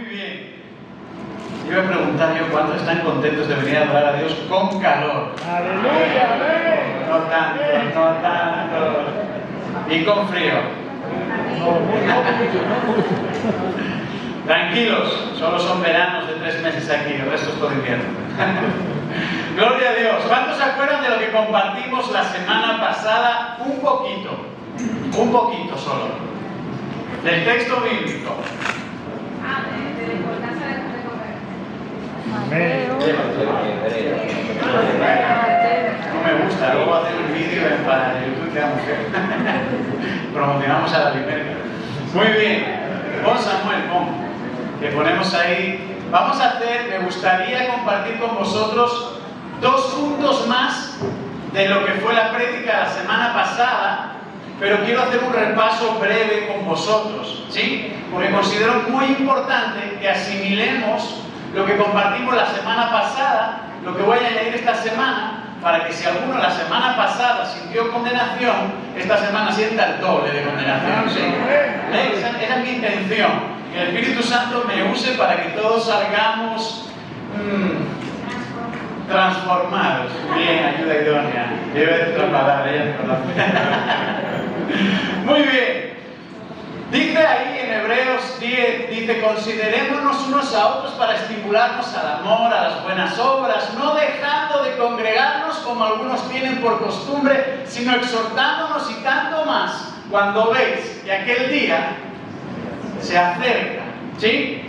bien. Iba a preguntar yo cuántos están contentos de venir a adorar a Dios con calor. Aleluya, amén. No tanto, no tanto. Y con frío. Tranquilos, solo son veranos de 3 meses aquí, el resto es todo invierno. Gloria a Dios. ¿Cuántos se acuerdan de lo que compartimos la semana pasada? Un poquito solo, del texto bíblico. De la importancia de comer. Amén. No me gusta, luego hacer un vídeo para YouTube queda muy feo. Promocionamos a la Limerca. Muy bien, pon Samuel, que ponemos ahí. Vamos a hacer, me gustaría compartir con vosotros 2 puntos más de lo que fue la prédica la semana pasada, pero quiero hacer un repaso breve con vosotros, ¿sí? Porque considero muy importante que asimilemos lo que compartimos la semana pasada, lo que voy a añadir esta semana, para que si alguno la semana pasada sintió condenación, esta semana sienta el doble de condenación, ¿sí? Esa es mi intención, que el Espíritu Santo me use para que todos salgamos transformados. Bien, ayuda idónea. Debe de otra palabra, ella me conoce. Muy bien. Dice ahí en Hebreos 10, dice, considerémonos unos a otros para estimularnos al amor, a las buenas obras, no dejando de congregarnos como algunos tienen por costumbre, sino exhortándonos y tanto más cuando veis que aquel día se acerca, ¿sí?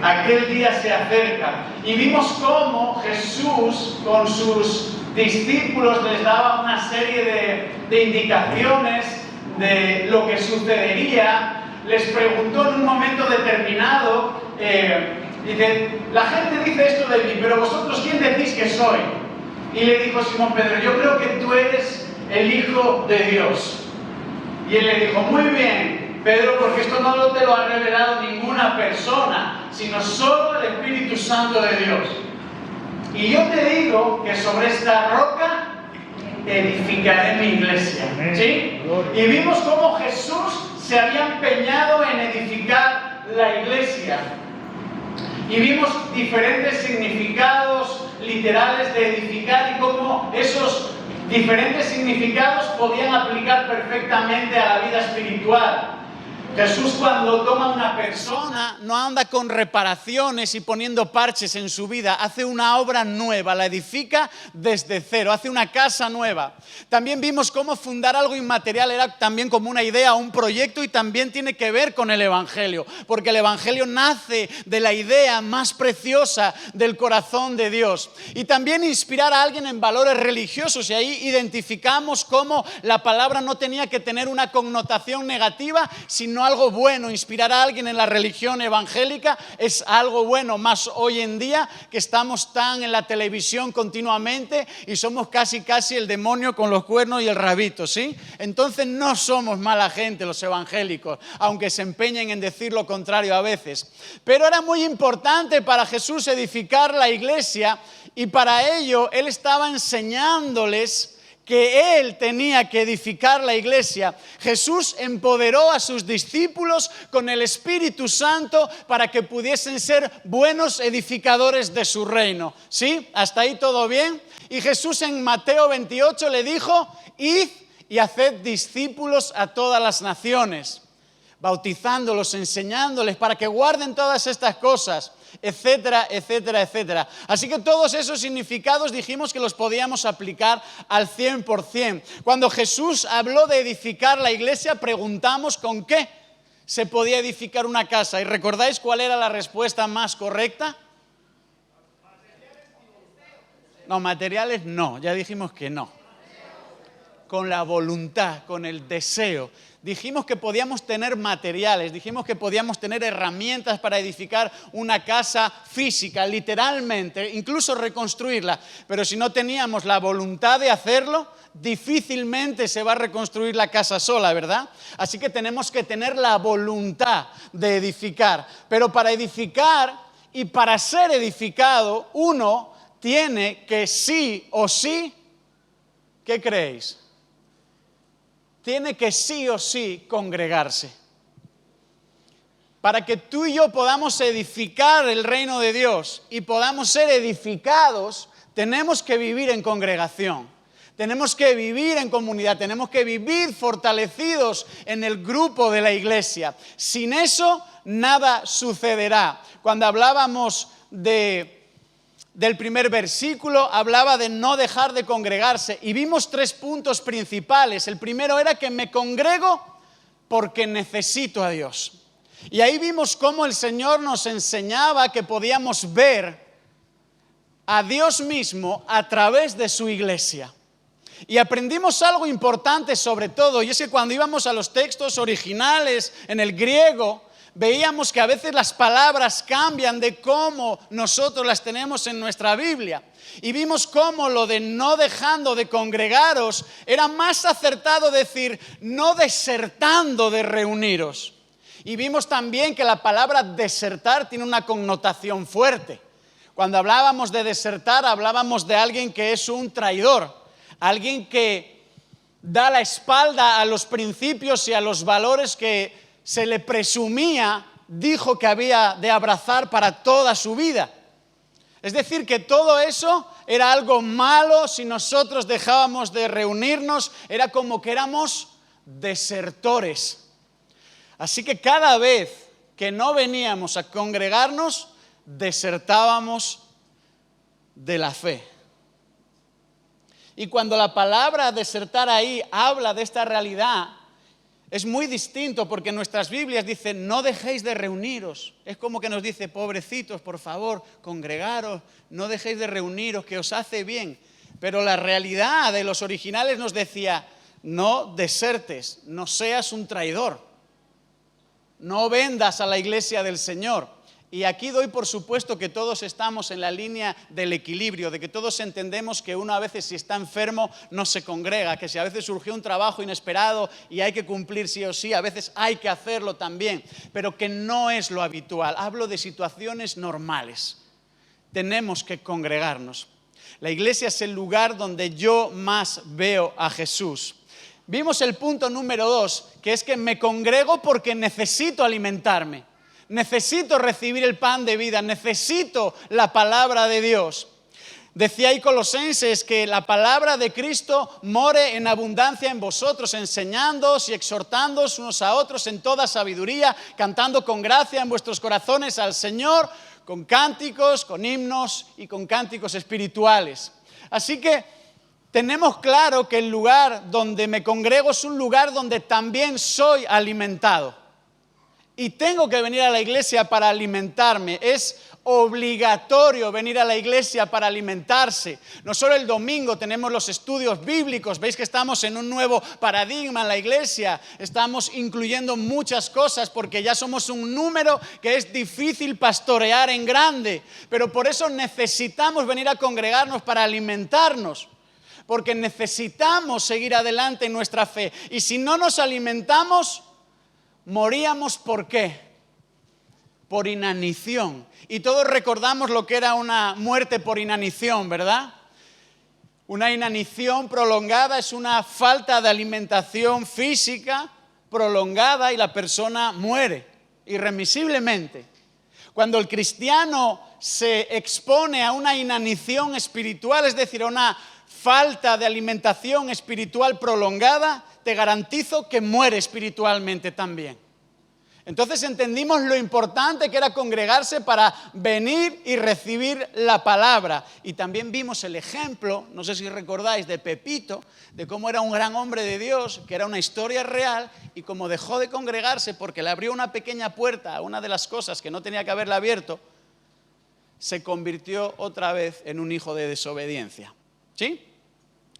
Aquel día se acerca. Y vimos cómo Jesús con sus discípulos les daba una serie de indicaciones de lo que sucedería. Les preguntó en un momento determinado, dice, la gente dice esto de mí, pero vosotros ¿quién decís que soy? Y le dijo Simón Pedro, yo creo que tú eres el Hijo de Dios. Y él le dijo, muy bien, Pedro, porque esto no te lo ha revelado ninguna persona, sino solo el Espíritu Santo de Dios. Y yo te digo que sobre esta roca edificaré mi iglesia, ¿sí? Y vimos cómo Jesús se había empeñado en edificar la iglesia. Y vimos diferentes significados literales de edificar y cómo esos diferentes significados podían aplicar perfectamente a la vida espiritual. Jesús cuando toma una persona no anda con reparaciones y poniendo parches en su vida, hace una obra nueva, la edifica desde cero, hace una casa nueva. También vimos cómo fundar algo inmaterial era también como una idea, un proyecto y también tiene que ver con el Evangelio, porque el Evangelio nace de la idea más preciosa del corazón de Dios. Y también inspirar a alguien en valores religiosos y ahí identificamos cómo la palabra no tenía que tener una connotación negativa, sino algo bueno. Inspirar a alguien en la religión evangélica es algo bueno, más hoy en día que estamos tan en la televisión continuamente y somos casi el demonio con los cuernos y el rabito, ¿sí? Entonces no somos mala gente los evangélicos, aunque se empeñen en decir lo contrario a veces. Pero era muy importante para Jesús edificar la iglesia y para ello Él estaba enseñándoles que Él tenía que edificar la iglesia. Jesús empoderó a sus discípulos con el Espíritu Santo para que pudiesen ser buenos edificadores de su reino. ¿Sí? ¿Hasta ahí todo bien? Y Jesús en Mateo 28 le dijo, id y haced discípulos a todas las naciones, bautizándolos, enseñándoles para que guarden todas estas cosas, etcétera, etcétera, etcétera. Así que todos esos significados dijimos que los podíamos aplicar al 100%. Cuando Jesús habló de edificar la iglesia, preguntamos con qué se podía edificar una casa. ¿Y recordáis cuál era la respuesta más correcta? No, materiales no, ya dijimos que no. Con la voluntad, con el deseo. Dijimos que podíamos tener materiales, dijimos que podíamos tener herramientas para edificar una casa física, literalmente, incluso reconstruirla. Pero si no teníamos la voluntad de hacerlo, difícilmente se va a reconstruir la casa sola, ¿verdad? Así que tenemos que tener la voluntad de edificar. Pero para edificar y para ser edificado, uno tiene que sí o sí, ¿qué creéis? Tiene que sí o sí congregarse. para que tú y yo podamos edificar el reino de Dios y podamos ser edificados, tenemos que vivir en congregación. Tenemos que vivir en comunidad, tenemos que vivir fortalecidos en el grupo de la iglesia. Sin eso, nada sucederá. Cuando hablábamos del primer versículo, hablaba de no dejar de congregarse. Y vimos 3 puntos principales. El primero era que me congrego porque necesito a Dios. Y ahí vimos cómo el Señor nos enseñaba que podíamos ver a Dios mismo a través de su iglesia. Y aprendimos algo importante sobre todo, y es que cuando íbamos a los textos originales en el griego, veíamos que a veces las palabras cambian de cómo nosotros las tenemos en nuestra Biblia. Y vimos cómo lo de no dejando de congregaros era más acertado decir no desertando de reuniros. Y vimos también que la palabra desertar tiene una connotación fuerte. Cuando hablábamos de desertar, hablábamos de alguien que es un traidor. Alguien que da la espalda a los principios y a los valores que se le presumía, dijo que había de abrazar para toda su vida. Es decir, que todo eso era algo malo si nosotros dejábamos de reunirnos, era como que éramos desertores. Así que cada vez que no veníamos a congregarnos, desertábamos de la fe. Y cuando la palabra desertar ahí habla de esta realidad, es muy distinto porque en nuestras Biblias dice no dejéis de reuniros. Es como que nos dice pobrecitos, por favor, congregaros, no dejéis de reuniros, que os hace bien. Pero la realidad de los originales nos decía no desertes, no seas un traidor, no vendas a la iglesia del Señor. Y aquí doy por supuesto que todos estamos en la línea del equilibrio, de que todos entendemos que uno a veces si está enfermo no se congrega, que si a veces surgió un trabajo inesperado y hay que cumplir sí o sí, a veces hay que hacerlo también, pero que no es lo habitual. Hablo de situaciones normales. Tenemos que congregarnos. La iglesia es el lugar donde yo más veo a Jesús. Vimos el punto número 2, que es que me congrego porque necesito alimentarme. Necesito recibir el pan de vida, necesito la palabra de Dios. Decía ahí Colosenses que la palabra de Cristo more en abundancia en vosotros, enseñándoos y exhortándoos unos a otros en toda sabiduría, cantando con gracia en vuestros corazones al Señor, con cánticos, con himnos y con cánticos espirituales. Así que tenemos claro que el lugar donde me congrego es un lugar donde también soy alimentado. Y tengo que venir a la iglesia para alimentarme. Es obligatorio venir a la iglesia para alimentarse. No solo el domingo tenemos los estudios bíblicos. Veis que estamos en un nuevo paradigma en la iglesia. Estamos incluyendo muchas cosas porque ya somos un número que es difícil pastorear en grande. Pero por eso necesitamos venir a congregarnos para alimentarnos. Porque necesitamos seguir adelante en nuestra fe. Y si no nos alimentamos, moríamos, ¿por qué? Por inanición. Y todos recordamos lo que era una muerte por inanición, ¿verdad? Una inanición prolongada es una falta de alimentación física prolongada y la persona muere irremisiblemente. Cuando el cristiano se expone a una inanición espiritual, es decir, a una falta de alimentación espiritual prolongada, te garantizo que muere espiritualmente también. Entonces entendimos lo importante que era congregarse para venir y recibir la palabra. Y también vimos el ejemplo, no sé si recordáis, de Pepito, de cómo era un gran hombre de Dios, que era una historia real, y como dejó de congregarse porque le abrió una pequeña puerta a una de las cosas que no tenía que haberle abierto, se convirtió otra vez en un hijo de desobediencia. ¿Sí?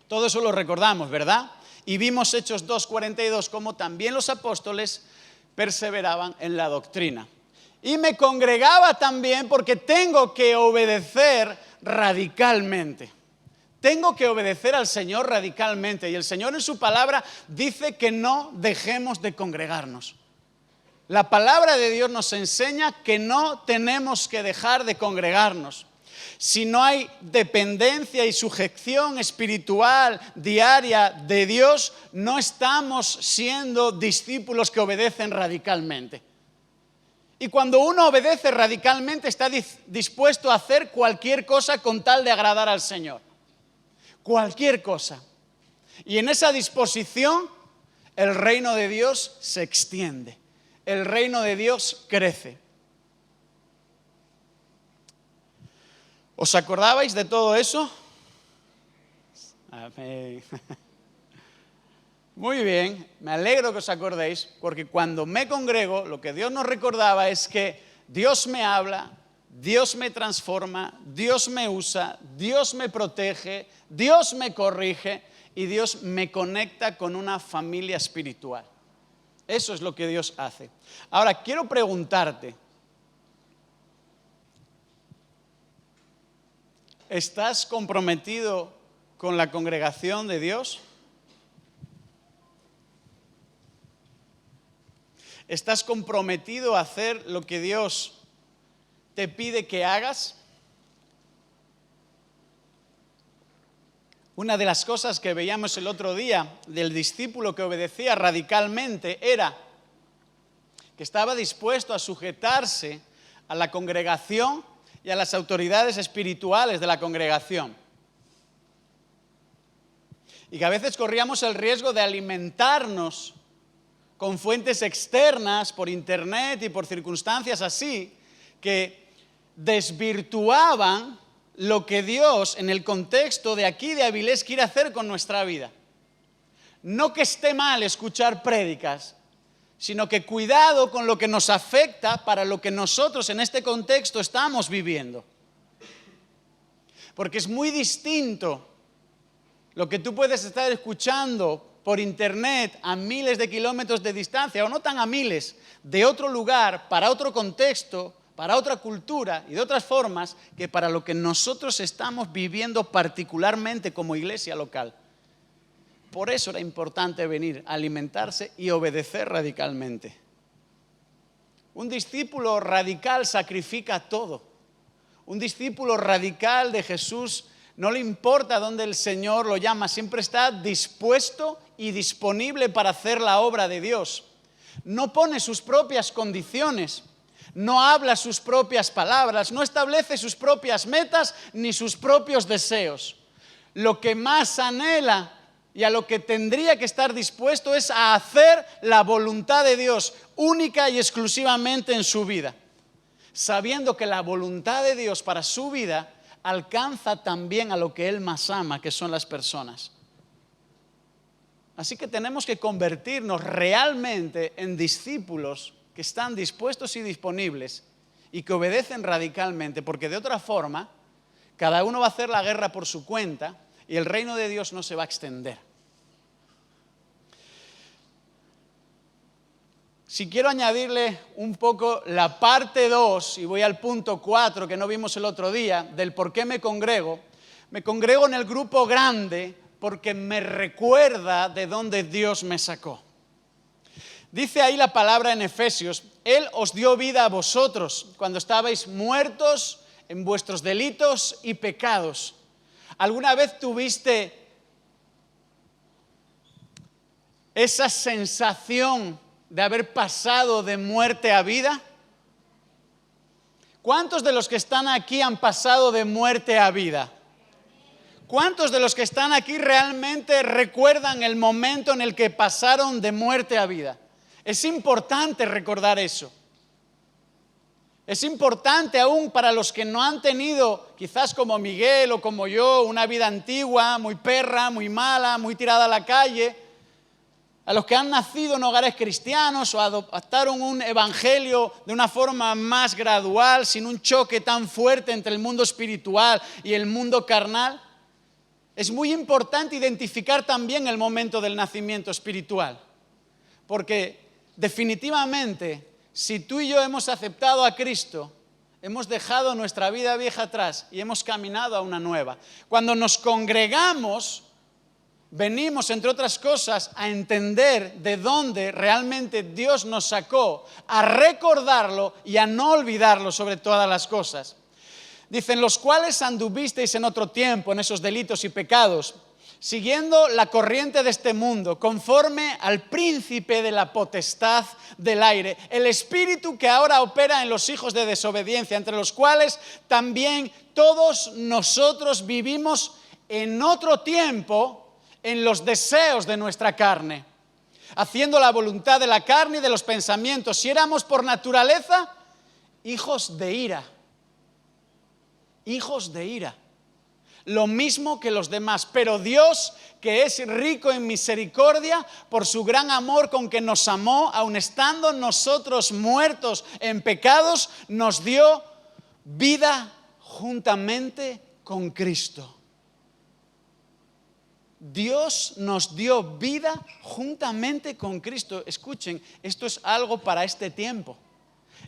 Todo eso lo recordamos, ¿verdad? Y vimos Hechos 2:42, como también los apóstoles perseveraban en la doctrina. Y me congregaba también porque tengo que obedecer radicalmente. Tengo que obedecer al Señor radicalmente. Y el Señor en su palabra dice que no dejemos de congregarnos. La palabra de Dios nos enseña que no tenemos que dejar de congregarnos. Si no hay dependencia y sujeción espiritual diaria de Dios, no estamos siendo discípulos que obedecen radicalmente. Y cuando uno obedece radicalmente, está dispuesto a hacer cualquier cosa con tal de agradar al Señor. Cualquier cosa. Y en esa disposición, el reino de Dios se extiende. El reino de Dios crece. ¿Os acordabais de todo eso? Amén. Muy bien, me alegro que os acordéis, porque cuando me congrego, lo que Dios nos recordaba es que Dios me habla, Dios me transforma, Dios me usa, Dios me protege, Dios me corrige y Dios me conecta con una familia espiritual. Eso es lo que Dios hace. Ahora, quiero preguntarte, ¿estás comprometido con la congregación de Dios? ¿Estás comprometido a hacer lo que Dios te pide que hagas? Una de las cosas que veíamos el otro día del discípulo que obedecía radicalmente era que estaba dispuesto a sujetarse a la congregación y a las autoridades espirituales de la congregación. Y que a veces corríamos el riesgo de alimentarnos con fuentes externas, por internet y por circunstancias así, que desvirtuaban lo que Dios, en el contexto de aquí de Avilés, quiere hacer con nuestra vida. No que esté mal escuchar prédicas, sino que cuidado con lo que nos afecta para lo que nosotros en este contexto estamos viviendo. Porque es muy distinto lo que tú puedes estar escuchando por internet a miles de kilómetros de distancia, o no tan a miles, de otro lugar, para otro contexto, para otra cultura y de otras formas, que para lo que nosotros estamos viviendo particularmente como iglesia local. Por eso era importante venir, alimentarse y obedecer radicalmente. Un discípulo radical sacrifica todo. Un discípulo radical de Jesús no le importa dónde el Señor lo llama, siempre está dispuesto y disponible para hacer la obra de Dios. No pone sus propias condiciones, no habla sus propias palabras, no establece sus propias metas ni sus propios deseos. Lo que más anhela y a lo que tendría que estar dispuesto es a hacer la voluntad de Dios única y exclusivamente en su vida, sabiendo que la voluntad de Dios para su vida alcanza también a lo que Él más ama, que son las personas. Así que tenemos que convertirnos realmente en discípulos que están dispuestos y disponibles y que obedecen radicalmente, porque de otra forma, cada uno va a hacer la guerra por su cuenta y el reino de Dios no se va a extender. Si quiero añadirle un poco la parte 2, y voy al punto 4 que no vimos el otro día, del por qué me congrego en el grupo grande porque me recuerda de dónde Dios me sacó. Dice ahí la palabra en Efesios, Él os dio vida a vosotros cuando estabais muertos en vuestros delitos y pecados. ¿Alguna vez tuviste esa sensación de haber pasado de muerte a vida? ¿Cuántos de los que están aquí han pasado de muerte a vida? ¿Cuántos de los que están aquí realmente recuerdan el momento en el que pasaron de muerte a vida? Es importante recordar eso. Es importante aún para los que no han tenido, quizás como Miguel o como yo, una vida antigua, muy perra, muy mala, muy tirada a la calle. A los que han nacido en hogares cristianos o adoptaron un evangelio de una forma más gradual, sin un choque tan fuerte entre el mundo espiritual y el mundo carnal. Es muy importante identificar también el momento del nacimiento espiritual. Porque definitivamente, si tú y yo hemos aceptado a Cristo, hemos dejado nuestra vida vieja atrás y hemos caminado a una nueva. Cuando nos congregamos, venimos, entre otras cosas, a entender de dónde realmente Dios nos sacó, a recordarlo y a no olvidarlo sobre todas las cosas. Dicen, los cuales anduvisteis en otro tiempo en esos delitos y pecados, siguiendo la corriente de este mundo, conforme al príncipe de la potestad del aire, el espíritu que ahora opera en los hijos de desobediencia, entre los cuales también todos nosotros vivimos en otro tiempo en los deseos de nuestra carne, haciendo la voluntad de la carne y de los pensamientos. Si éramos por naturaleza hijos de ira, hijos de ira, lo mismo que los demás. Pero Dios, que es rico en misericordia, por su gran amor con que nos amó, aun estando nosotros muertos en pecados, nos dio vida juntamente con Cristo. Dios nos dio vida juntamente con Cristo. Escuchen, esto es algo para este tiempo.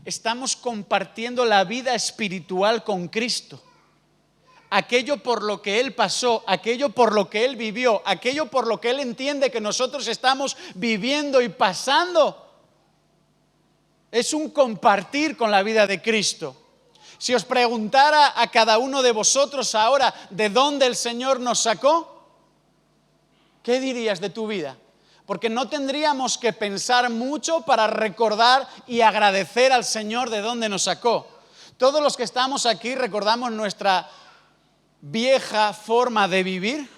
Estamos compartiendo la vida espiritual con Cristo. Aquello por lo que Él pasó, aquello por lo que Él vivió, aquello por lo que Él entiende que nosotros estamos viviendo y pasando, es un compartir con la vida de Cristo. Si os preguntara a cada uno de vosotros ahora de dónde el Señor nos sacó, ¿qué dirías de tu vida? Porque no tendríamos que pensar mucho para recordar y agradecer al Señor de dónde nos sacó. Todos los que estamos aquí recordamos nuestra vieja forma de vivir,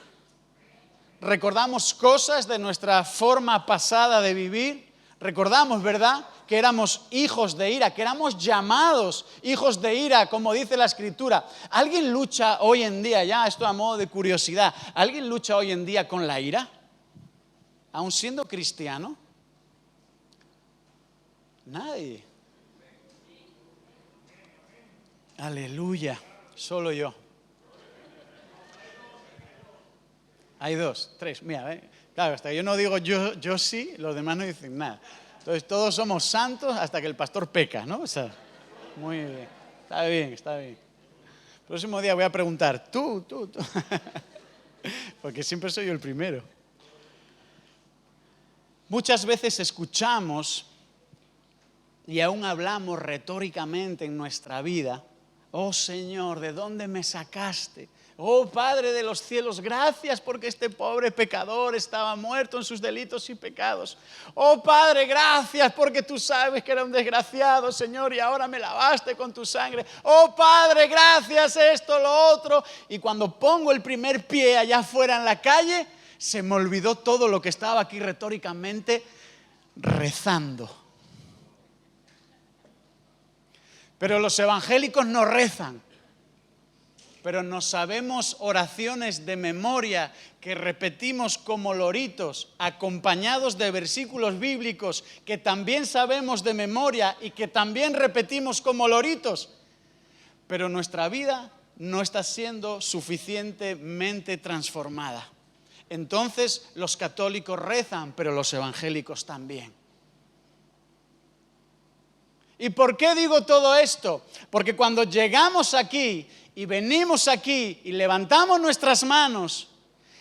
recordamos cosas de nuestra forma pasada de vivir, recordamos, ¿verdad?, que éramos hijos de ira, que éramos llamados hijos de ira, como dice la Escritura. ¿Alguien lucha hoy en día, ya esto a modo de curiosidad, alguien lucha hoy en día con la ira? ¿Aún siendo cristiano? Nadie. Aleluya, solo yo. Hay 2, 3, mira, claro, hasta que yo no digo yo sí, los demás no dicen nada. Entonces todos somos santos hasta que el pastor peca, ¿no? O sea, muy bien, está bien, está bien. El próximo día voy a preguntar, tú. Porque siempre soy yo el primero. Muchas veces escuchamos y aún hablamos retóricamente en nuestra vida, oh Señor, ¿de dónde me sacaste? Oh Padre de los cielos, gracias porque este pobre pecador estaba muerto en sus delitos y pecados. Oh Padre, gracias porque tú sabes que era un desgraciado, Señor, y ahora me lavaste con tu sangre. Oh Padre, gracias esto, lo otro. Y cuando pongo el primer pie allá afuera en la calle, se me olvidó todo lo que estaba aquí retóricamente rezando. Pero los evangélicos no rezan. Pero nos sabemos oraciones de memoria que repetimos como loritos, acompañados de versículos bíblicos que también sabemos de memoria y que también repetimos como loritos. Pero nuestra vida no está siendo suficientemente transformada. Entonces los católicos rezan, pero los evangélicos también. ¿Y por qué digo todo esto? Porque cuando llegamos aquí y venimos aquí y levantamos nuestras manos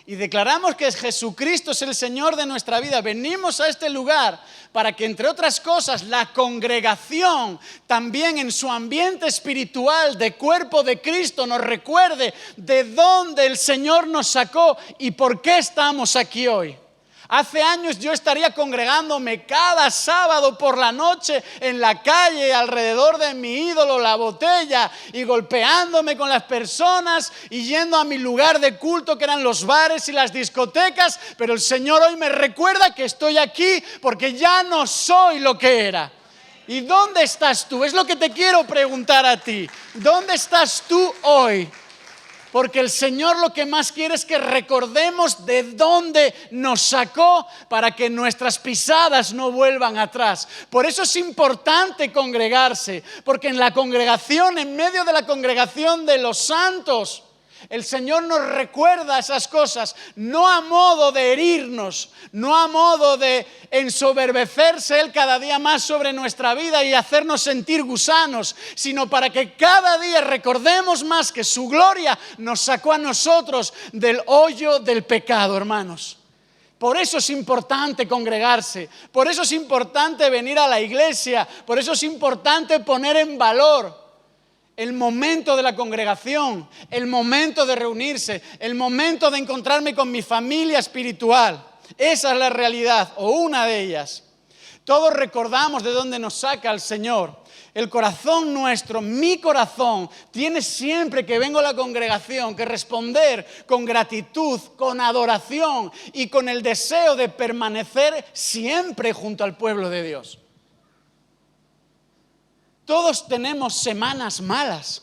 y declaramos que Jesucristo es el Señor de nuestra vida, venimos a este lugar para que, entre otras cosas, la congregación también en su ambiente espiritual de cuerpo de Cristo nos recuerde de dónde el Señor nos sacó y por qué estamos aquí hoy. Hace años yo estaría congregándome cada sábado por la noche en la calle alrededor de mi ídolo, la botella, y golpeándome con las personas y yendo a mi lugar de culto que eran los bares y las discotecas, pero el Señor hoy me recuerda que estoy aquí porque ya no soy lo que era. ¿Y dónde estás tú? Es lo que te quiero preguntar a ti. ¿Dónde estás tú hoy? Porque el Señor lo que más quiere es que recordemos de dónde nos sacó para que nuestras pisadas no vuelvan atrás. Por eso es importante congregarse, porque en la congregación, en medio de la congregación de los santos, el Señor nos recuerda esas cosas, no a modo de herirnos, no a modo de ensoberbecerse Él cada día más sobre nuestra vida y hacernos sentir gusanos, sino para que cada día recordemos más que su gloria nos sacó a nosotros del hoyo del pecado, hermanos. Por eso es importante congregarse, por eso es importante venir a la iglesia, por eso es importante poner en valor el momento de la congregación, el momento de reunirse, el momento de encontrarme con mi familia espiritual. Esa es la realidad, o una de ellas. Todos recordamos de dónde nos saca el Señor. El corazón nuestro, mi corazón, tiene siempre que vengo a la congregación que responder con gratitud, con adoración y con el deseo de permanecer siempre junto al pueblo de Dios. Todos tenemos semanas malas,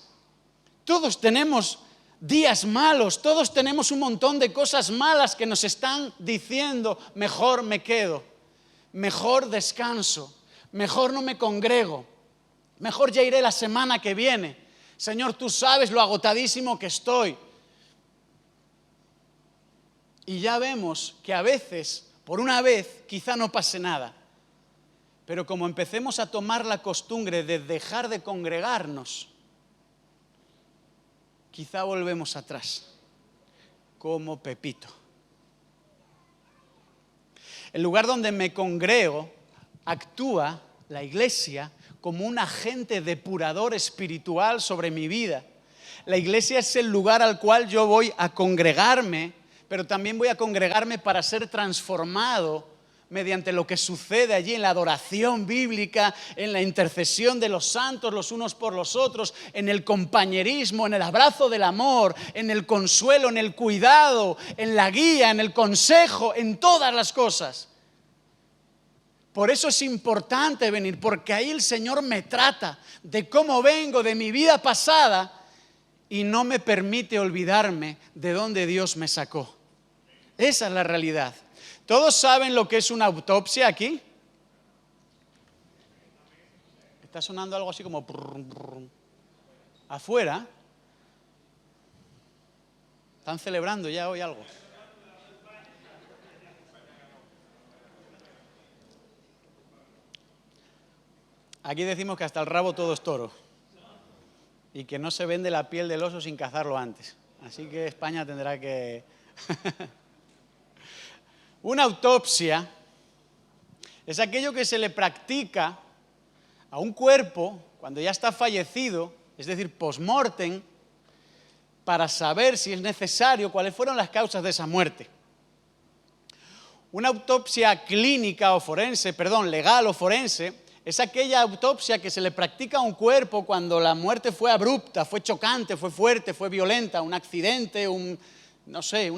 todos tenemos días malos, todos tenemos un montón de cosas malas que nos están diciendo, mejor me quedo, mejor descanso, mejor no me congrego, mejor ya iré la semana que viene. Señor, tú sabes lo agotadísimo que estoy. Y ya vemos que a veces, por una vez, quizá no pase nada. Pero como empecemos a tomar la costumbre de dejar de congregarnos, quizá volvemos atrás, como Pepito. El lugar donde me congrego, actúa la iglesia como un agente depurador espiritual sobre mi vida. La iglesia es el lugar al cual yo voy a congregarme, pero también voy a congregarme para ser transformado mediante lo que sucede allí en la adoración bíblica, en la intercesión de los santos los unos por los otros, en el compañerismo, en el abrazo del amor, en el consuelo, en el cuidado, en la guía, en el consejo, en todas las cosas. Por eso es importante venir, porque ahí el Señor me trata de cómo vengo, de mi vida pasada, y no me permite olvidarme de dónde Dios me sacó. Esa es la realidad. ¿Todos saben lo que es una autopsia aquí? Está sonando algo así como afuera. ¿Están celebrando ya hoy algo? Aquí decimos que hasta el rabo todo es toro y que no se vende la piel del oso sin cazarlo antes. Así que España tendrá que... Una autopsia es aquello que se le practica a un cuerpo cuando ya está fallecido, es decir, post-mortem, para saber si es necesario cuáles fueron las causas de esa muerte. Una autopsia clínica o forense, legal o forense, es aquella autopsia que se le practica a un cuerpo cuando la muerte fue abrupta, fue chocante, fue fuerte, fue violenta, un accidente, un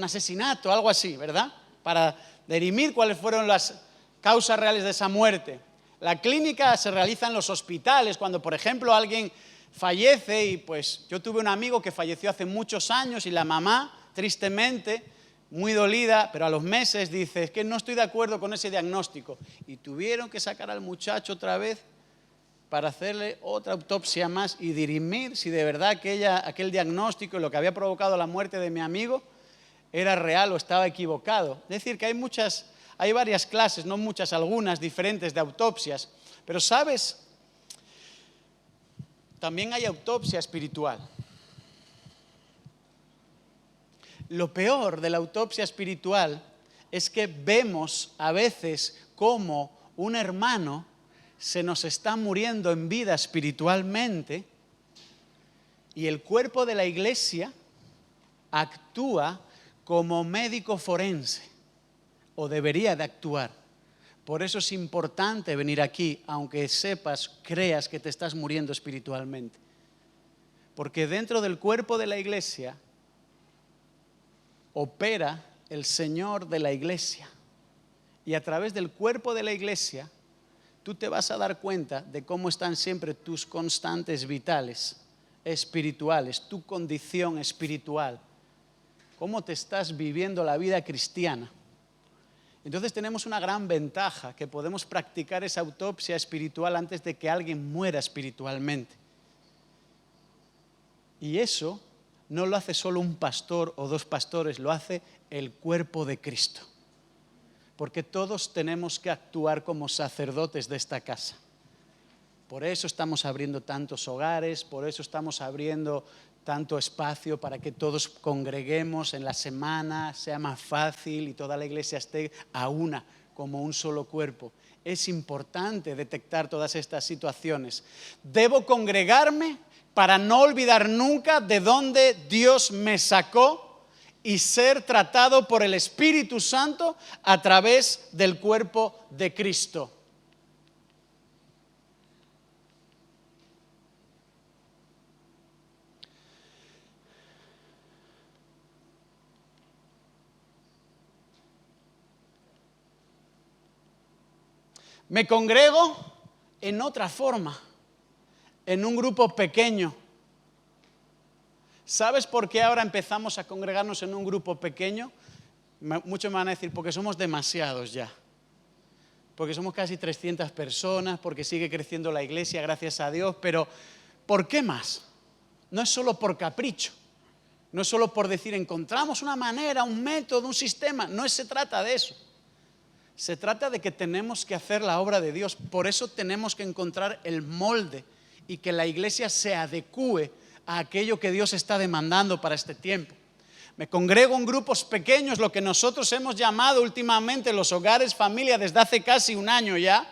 asesinato, algo así, ¿verdad? Para dirimir cuáles fueron las causas reales de esa muerte. La clínica se realiza en los hospitales, cuando por ejemplo alguien fallece y pues yo tuve un amigo que falleció hace muchos años y la mamá, tristemente, muy dolida, pero a los meses dice, es que no estoy de acuerdo con ese diagnóstico. Y tuvieron que sacar al muchacho otra vez para hacerle otra autopsia más y dirimir si de verdad aquel diagnóstico y lo que había provocado la muerte de mi amigo era real o estaba equivocado. Es decir, que hay varias clases, no muchas, algunas diferentes de autopsias. Pero ¿sabes? También hay autopsia espiritual. Lo peor de la autopsia espiritual es que vemos a veces cómo un hermano se nos está muriendo en vida espiritualmente y el cuerpo de la iglesia actúa como médico forense, o debería de actuar. Por eso es importante venir aquí, aunque creas que te estás muriendo espiritualmente. Porque dentro del cuerpo de la iglesia opera el Señor de la iglesia. Y a través del cuerpo de la iglesia, tú te vas a dar cuenta de cómo están siempre tus constantes vitales, espirituales, tu condición espiritual. Cómo te estás viviendo la vida cristiana. Entonces tenemos una gran ventaja, que podemos practicar esa autopsia espiritual antes de que alguien muera espiritualmente. Y eso no lo hace solo un pastor o dos pastores, lo hace el cuerpo de Cristo. Porque todos tenemos que actuar como sacerdotes de esta casa. Por eso estamos abriendo tantos hogares, por eso estamos abriendo tanto espacio para que todos congreguemos en la semana, sea más fácil y toda la iglesia esté a una, como un solo cuerpo. Es importante detectar todas estas situaciones. ¿Debo congregarme para no olvidar nunca de dónde Dios me sacó y ser tratado por el Espíritu Santo a través del cuerpo de Cristo. Me congrego en otra forma, en un grupo pequeño. ¿Sabes por qué ahora empezamos a congregarnos en un grupo pequeño? Muchos me van a decir, porque somos demasiados ya. Porque somos casi 300 personas, porque sigue creciendo la iglesia, gracias a Dios. Pero, ¿por qué más? No es solo por capricho. No es solo por decir, encontramos una manera, un método, un sistema. No se trata de eso. Se trata de que tenemos que hacer la obra de Dios. Por eso tenemos que encontrar el molde y que la iglesia se adecúe a aquello que Dios está demandando para este tiempo. Me congrego en grupos pequeños, lo que nosotros hemos llamado últimamente los hogares familia desde hace casi un año ya,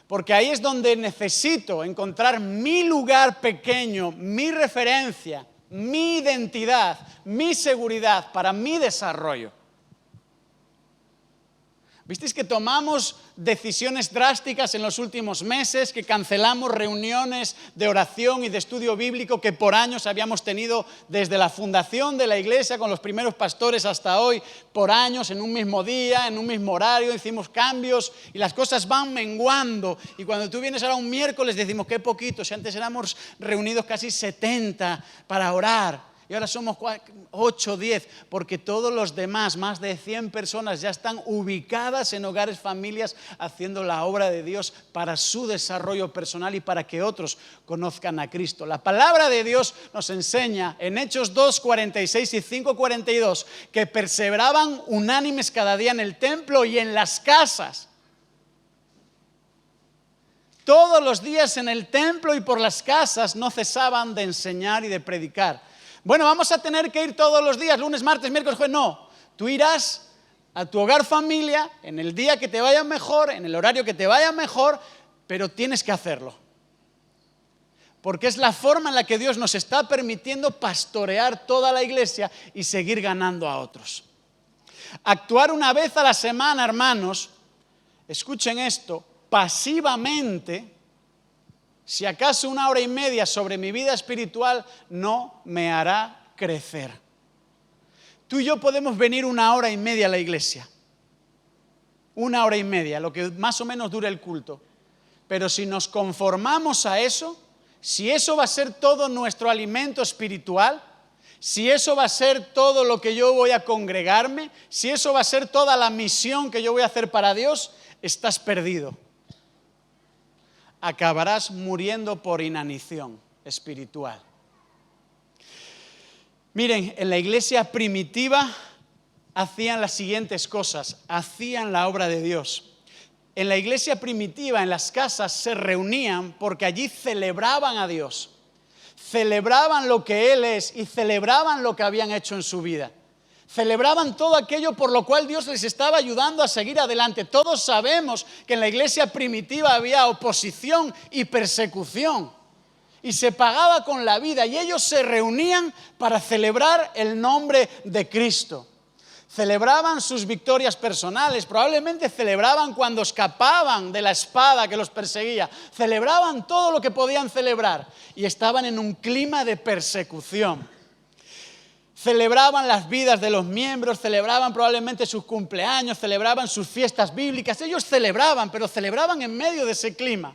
porque ahí es donde necesito encontrar mi lugar pequeño, mi referencia, mi identidad, mi seguridad para mi desarrollo. ¿Visteis que tomamos decisiones drásticas en los últimos meses, que cancelamos reuniones de oración y de estudio bíblico que por años habíamos tenido desde la fundación de la iglesia con los primeros pastores hasta hoy, por años, en un mismo día, en un mismo horario? Hicimos cambios y las cosas van menguando. Y cuando tú vienes ahora un miércoles decimos, qué poquito, si antes éramos reunidos casi 70 para orar. Y ahora somos 8 o 10, porque todos los demás, más de 100 personas, ya están ubicadas en hogares, familias, haciendo la obra de Dios para su desarrollo personal y para que otros conozcan a Cristo. La palabra de Dios nos enseña en Hechos 2:46 y 5:42 que perseveraban unánimes cada día en el templo y en las casas. Todos los días en el templo y por las casas no cesaban de enseñar y de predicar. Bueno, vamos a tener que ir todos los días, lunes, martes, miércoles, jueves. No, tú irás a tu hogar familia en el día que te vaya mejor, en el horario que te vaya mejor, pero tienes que hacerlo. Porque es la forma en la que Dios nos está permitiendo pastorear toda la iglesia y seguir ganando a otros. Actuar una vez a la semana, hermanos, escuchen esto, pasivamente, si acaso 1 hora y media sobre mi vida espiritual, no me hará crecer. Tú y yo podemos venir 1 hora y media a la iglesia. 1 hora y media, lo que más o menos dura el culto. Pero si nos conformamos a eso, si eso va a ser todo nuestro alimento espiritual, si eso va a ser todo lo que yo voy a congregarme, si eso va a ser toda la misión que yo voy a hacer para Dios, estás perdido. Acabarás muriendo por inanición espiritual. Miren, en la iglesia primitiva hacían las siguientes cosas, hacían la obra de Dios. En la iglesia primitiva, en las casas, se reunían porque allí celebraban a Dios, celebraban lo que Él es y celebraban lo que habían hecho en su vida. Celebraban todo aquello por lo cual Dios les estaba ayudando a seguir adelante. Todos sabemos que en la iglesia primitiva había oposición y persecución. Y se pagaba con la vida. Y ellos se reunían para celebrar el nombre de Cristo. Celebraban sus victorias personales. Probablemente celebraban cuando escapaban de la espada que los perseguía. Celebraban todo lo que podían celebrar. Y estaban en un clima de persecución. Celebraban las vidas de los miembros, celebraban probablemente sus cumpleaños, celebraban sus fiestas bíblicas. Ellos celebraban, pero celebraban en medio de ese clima.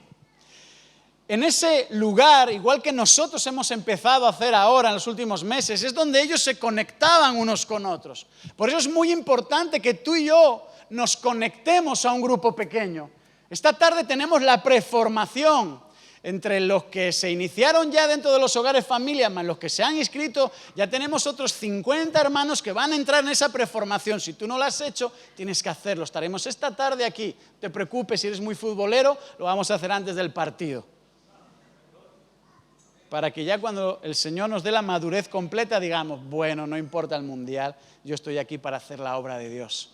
En ese lugar, igual que nosotros hemos empezado a hacer ahora en los últimos meses, es donde ellos se conectaban unos con otros. Por eso es muy importante que tú y yo nos conectemos a un grupo pequeño. Esta tarde tenemos la preformación. Entre los que se iniciaron ya dentro de los hogares familia, más los que se han inscrito, ya tenemos otros 50 hermanos que van a entrar en esa preformación. Si tú no lo has hecho, tienes que hacerlo. Estaremos esta tarde aquí. No te preocupes, si eres muy futbolero, lo vamos a hacer antes del partido. Para que ya cuando el Señor nos dé la madurez completa, digamos, bueno, no importa el mundial, yo estoy aquí para hacer la obra de Dios.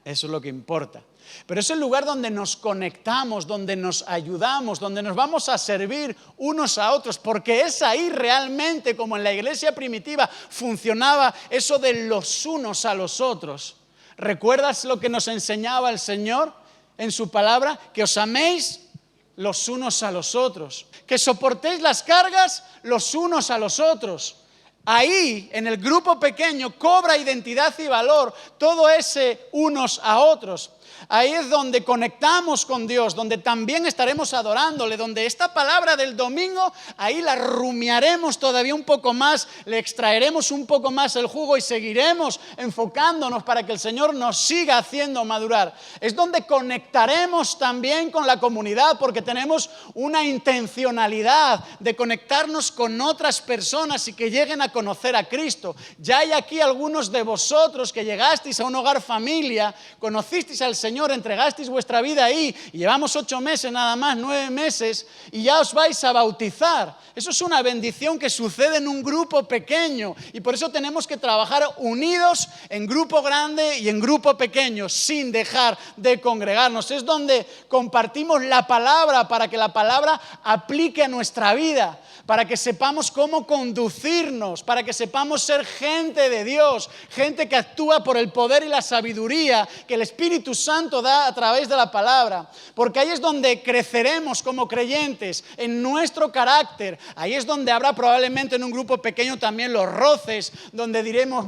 Eso es lo que importa. Pero es el lugar donde nos conectamos, donde nos ayudamos, donde nos vamos a servir unos a otros, porque es ahí realmente como en la iglesia primitiva funcionaba eso de los unos a los otros. ¿Recuerdas lo que nos enseñaba el Señor en su palabra? Que os améis los unos a los otros, que soportéis las cargas los unos a los otros. Ahí, en el grupo pequeño, cobra identidad y valor todo ese unos a otros. Ahí es donde conectamos con Dios, donde también estaremos adorándole, donde esta palabra del domingo, ahí la rumiaremos todavía un poco más, le extraeremos un poco más el jugo y seguiremos enfocándonos para que el Señor nos siga haciendo madurar. Es donde conectaremos también con la comunidad, porque tenemos una intencionalidad de conectarnos con otras personas y que lleguen a conocer a Cristo. Ya hay aquí algunos de vosotros que llegasteis a un hogar familia, conocisteis al Señor, entregasteis vuestra vida ahí y llevamos 8 meses nada más, 9 meses y ya os vais a bautizar. Eso es una bendición que sucede en un grupo pequeño y por eso tenemos que trabajar unidos en grupo grande y en grupo pequeño sin dejar de congregarnos. Es donde compartimos la palabra para que la palabra aplique a nuestra vida, para que sepamos cómo conducirnos, para que sepamos ser gente de Dios, gente que actúa por el poder y la sabiduría que el Espíritu Santo da a través de la palabra, porque ahí es donde creceremos como creyentes en nuestro carácter. Ahí es donde habrá probablemente en un grupo pequeño también los roces, donde diremos,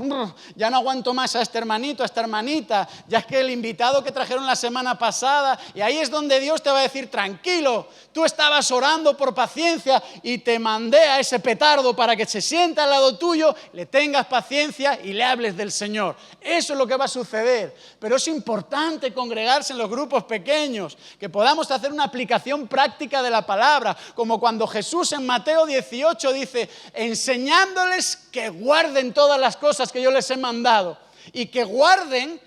ya no aguanto más a este hermanito, a esta hermanita, ya es que el invitado que trajeron la semana pasada, y ahí es donde Dios te va a decir, tranquilo, tú estabas orando por paciencia y te mandé a ese petardo para que se sienta al lado tuyo, le tengas paciencia y le hables del Señor. Eso es lo que va a suceder, pero es importante congregarse en los grupos pequeños, que podamos hacer una aplicación práctica de la palabra, como cuando Jesús en Mateo 18 dice, enseñándoles que guarden todas las cosas que yo les he mandado, y que guarden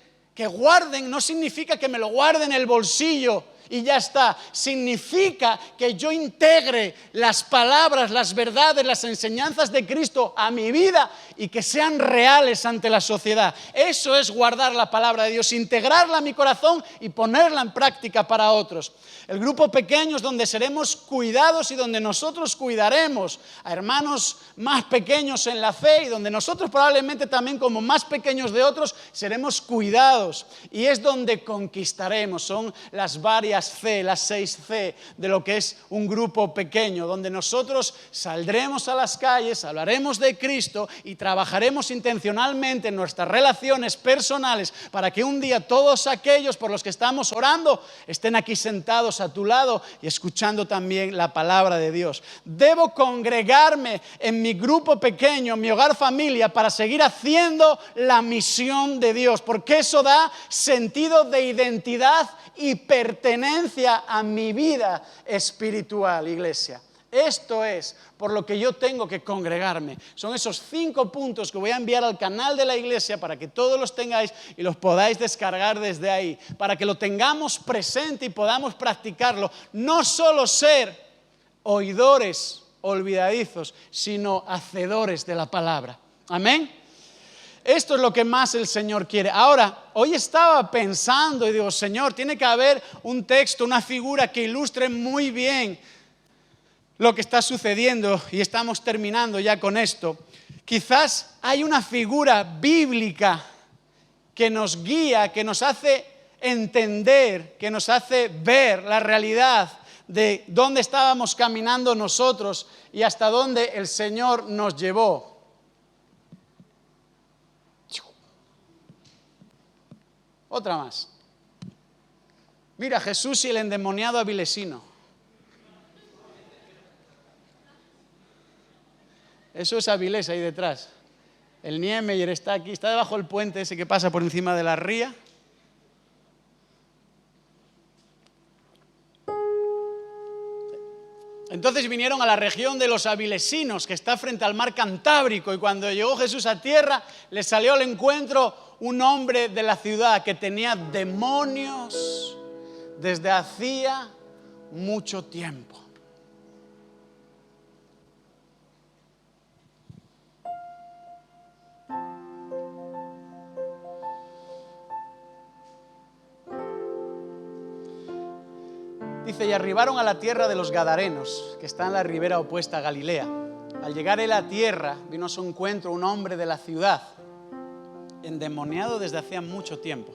no significa que me lo guarde en el bolsillo y ya está, significa que yo integre las palabras, las verdades, las enseñanzas de Cristo a mi vida y que sean reales ante la sociedad. Eso es guardar la palabra de Dios, integrarla a mi corazón y ponerla en práctica para otros. El grupo pequeño es donde seremos cuidados y donde nosotros cuidaremos a hermanos más pequeños en la fe y donde nosotros probablemente también como más pequeños de otros seremos cuidados, y es donde conquistaremos. Son las varias C, las 6 C de lo que es un grupo pequeño, donde nosotros saldremos a las calles, hablaremos de Cristo y trabajaremos intencionalmente en nuestras relaciones personales para que un día todos aquellos por los que estamos orando estén aquí sentados a tu lado y escuchando también la palabra de Dios. Debo congregarme en mi grupo pequeño, en mi hogar familia, para seguir haciendo la misión de Dios, porque eso da sentido de identidad y pertenencia a mi vida espiritual, iglesia. Esto es por lo que yo tengo que congregarme. Son esos 5 puntos que voy a enviar al canal de la iglesia para que todos los tengáis y los podáis descargar desde ahí, para que lo tengamos presente y podamos practicarlo. No solo ser oidores olvidadizos, sino hacedores de la palabra. Amén. Esto es lo que más el Señor quiere. Ahora, hoy estaba pensando y digo, Señor, tiene que haber un texto, una figura que ilustre muy bien lo que está sucediendo, y estamos terminando ya con esto. Quizás hay una figura bíblica que nos guía, que nos hace entender, que nos hace ver la realidad de dónde estábamos caminando nosotros y hasta dónde el Señor nos llevó. Otra más. Mira, Jesús y el endemoniado avilesino. Eso es Avilés ahí detrás. El Niemeyer está aquí, está debajo del puente ese que pasa por encima de la ría. Entonces vinieron a la región de los avilesinos, que está frente al mar Cantábrico, y cuando llegó Jesús a tierra, le salió al encuentro un hombre de la ciudad que tenía demonios desde hacía mucho tiempo. Dice, y arribaron a la tierra de los Gadarenos, que está en la ribera opuesta a Galilea. Al llegar él a tierra, vino a su encuentro un hombre de la ciudad, endemoniado desde hacía mucho tiempo.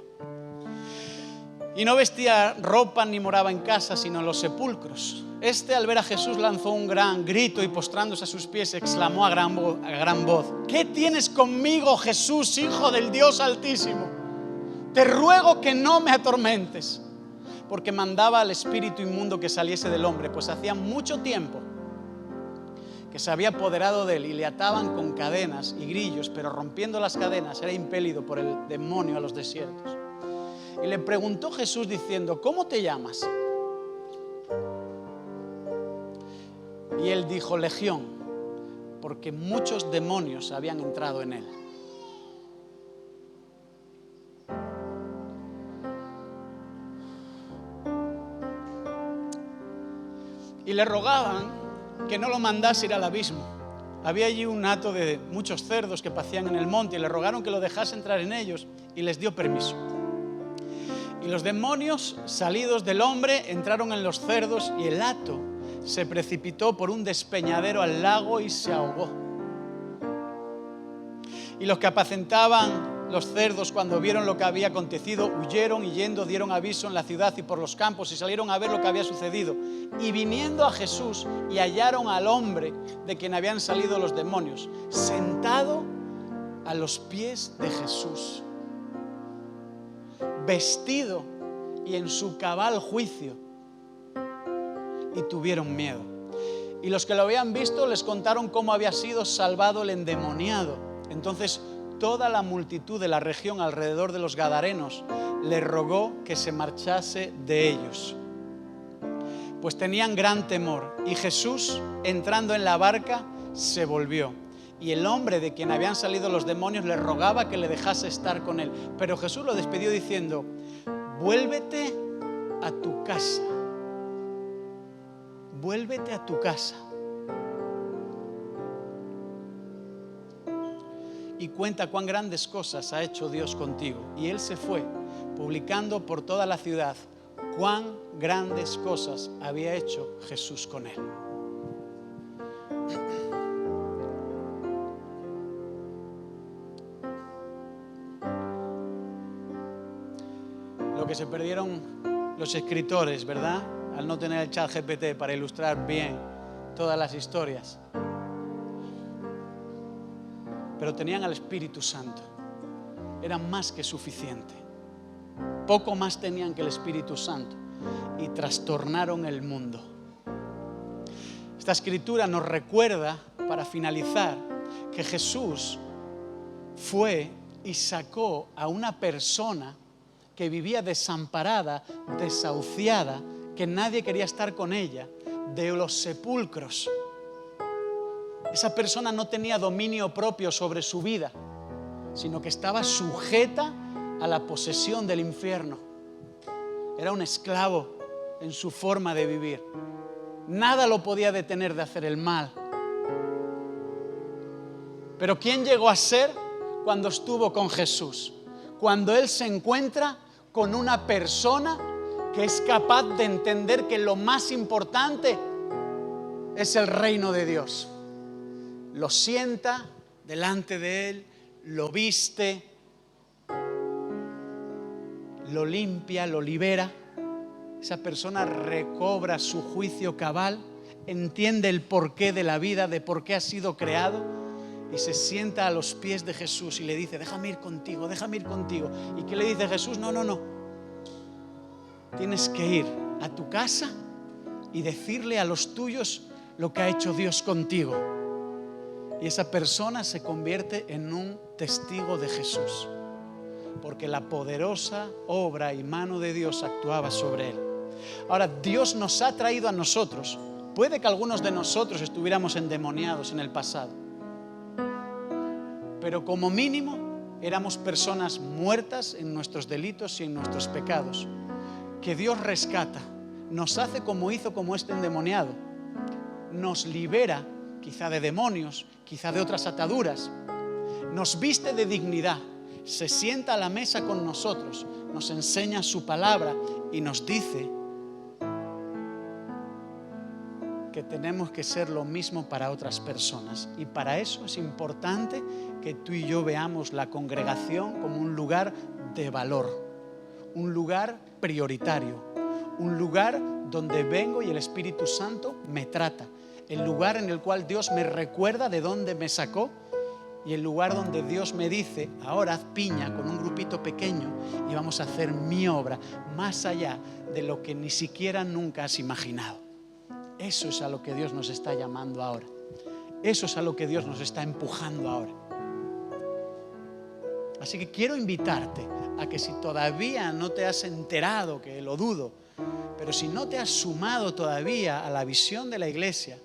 Y no vestía ropa ni moraba en casa, sino en los sepulcros. Este, al ver a Jesús, lanzó un gran grito y postrándose a sus pies, exclamó a gran voz: ¿qué tienes conmigo, Jesús, Hijo del Dios Altísimo? Te ruego que no me atormentes. Porque mandaba al espíritu inmundo que saliese del hombre, pues hacía mucho tiempo que se había apoderado de él y le ataban con cadenas y grillos, pero rompiendo las cadenas era impelido por el demonio a los desiertos. Y le preguntó Jesús diciendo: ¿cómo te llamas? Y él dijo: Legión, porque muchos demonios habían entrado en él. Y le rogaban que no lo mandase ir al abismo. Había allí un hato de muchos cerdos que pacían en el monte y le rogaron que lo dejase entrar en ellos y les dio permiso. Y los demonios salidos del hombre entraron en los cerdos y el hato se precipitó por un despeñadero al lago y se ahogó. Y los que apacentaban los cerdos, cuando vieron lo que había acontecido, huyeron y yendo dieron aviso en la ciudad y por los campos y salieron a ver lo que había sucedido. Y viniendo a Jesús y hallaron al hombre de quien habían salido los demonios, sentado a los pies de Jesús, vestido y en su cabal juicio, y tuvieron miedo. Y los que lo habían visto les contaron cómo había sido salvado el endemoniado. Entonces toda la multitud de la región alrededor de los Gadarenos le rogó que se marchase de ellos, pues tenían gran temor. Y Jesús, entrando en la barca, se volvió. Y el hombre de quien habían salido los demonios le rogaba que le dejase estar con él. Pero Jesús lo despidió diciendo: vuélvete a tu casa. Vuélvete a tu casa. Y cuenta cuán grandes cosas ha hecho Dios contigo. Y él se fue, publicando por toda la ciudad cuán grandes cosas había hecho Jesús con él. Lo que se perdieron los escritores, ¿verdad? Al no tener el ChatGPT para ilustrar bien todas las historias. Pero tenían al Espíritu Santo. Era más que suficiente. Poco más tenían que el Espíritu Santo. Y trastornaron el mundo. Esta escritura nos recuerda, para finalizar, que Jesús fue y sacó a una persona que vivía desamparada, desahuciada, que nadie quería estar con ella, de los sepulcros. Esa persona no tenía dominio propio sobre su vida, sino que estaba sujeta a la posesión del infierno. Era un esclavo en su forma de vivir. Nada lo podía detener de hacer el mal. Pero ¿quién llegó a ser cuando estuvo con Jesús? Cuando él se encuentra con una persona que es capaz de entender que lo más importante es el reino de Dios. Lo sienta delante de él, lo viste, lo limpia, lo libera. Esa persona recobra su juicio cabal, entiende el porqué de la vida, de por qué ha sido creado, y se sienta a los pies de Jesús y le dice: déjame ir contigo, déjame ir contigo. ¿Y qué le dice Jesús? No. Tienes que ir a tu casa y decirle a los tuyos lo que ha hecho Dios contigo. Y esa persona se convierte en un testigo de Jesús, porque la poderosa obra y mano de Dios actuaba sobre él. Ahora, Dios nos ha traído a nosotros. Puede que algunos de nosotros estuviéramos endemoniados en el pasado, pero como mínimo éramos personas muertas en nuestros delitos y en nuestros pecados, que Dios rescata, nos hace como hizo como este endemoniado, nos libera quizá de demonios, quizá de otras ataduras, nos viste de dignidad, se sienta a la mesa con nosotros, nos enseña su palabra y nos dice que tenemos que ser lo mismo para otras personas. Y para eso es importante que tú y yo veamos la congregación como un lugar de valor, un lugar prioritario, un lugar donde vengo y el Espíritu Santo me trata, el lugar en el cual Dios me recuerda de dónde me sacó y el lugar donde Dios me dice: ahora haz piña con un grupito pequeño y vamos a hacer mi obra más allá de lo que ni siquiera nunca has imaginado. Eso es a lo que Dios nos está llamando ahora. Eso es a lo que Dios nos está empujando ahora. Así que quiero invitarte a que, si todavía no te has enterado, que lo dudo, pero si no te has sumado todavía a la visión de la iglesia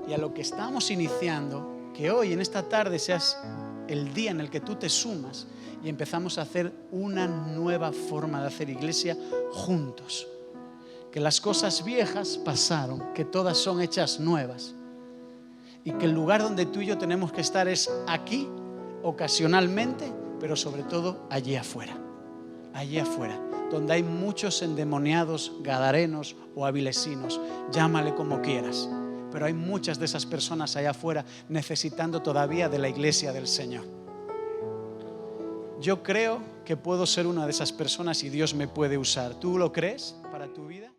y a lo que estamos iniciando, que hoy en esta tarde seas el día en el que tú te sumas y empezamos a hacer una nueva forma de hacer iglesia juntos. Que las cosas viejas pasaron, que todas son hechas nuevas y que el lugar donde tú y yo tenemos que estar es aquí, ocasionalmente, pero sobre todo allí afuera, donde hay muchos endemoniados, gadarenos o avilesinos, llámale como quieras, pero hay muchas de esas personas allá afuera necesitando todavía de la iglesia del Señor. Yo creo que puedo ser una de esas personas y Dios me puede usar. ¿Tú lo crees para tu vida?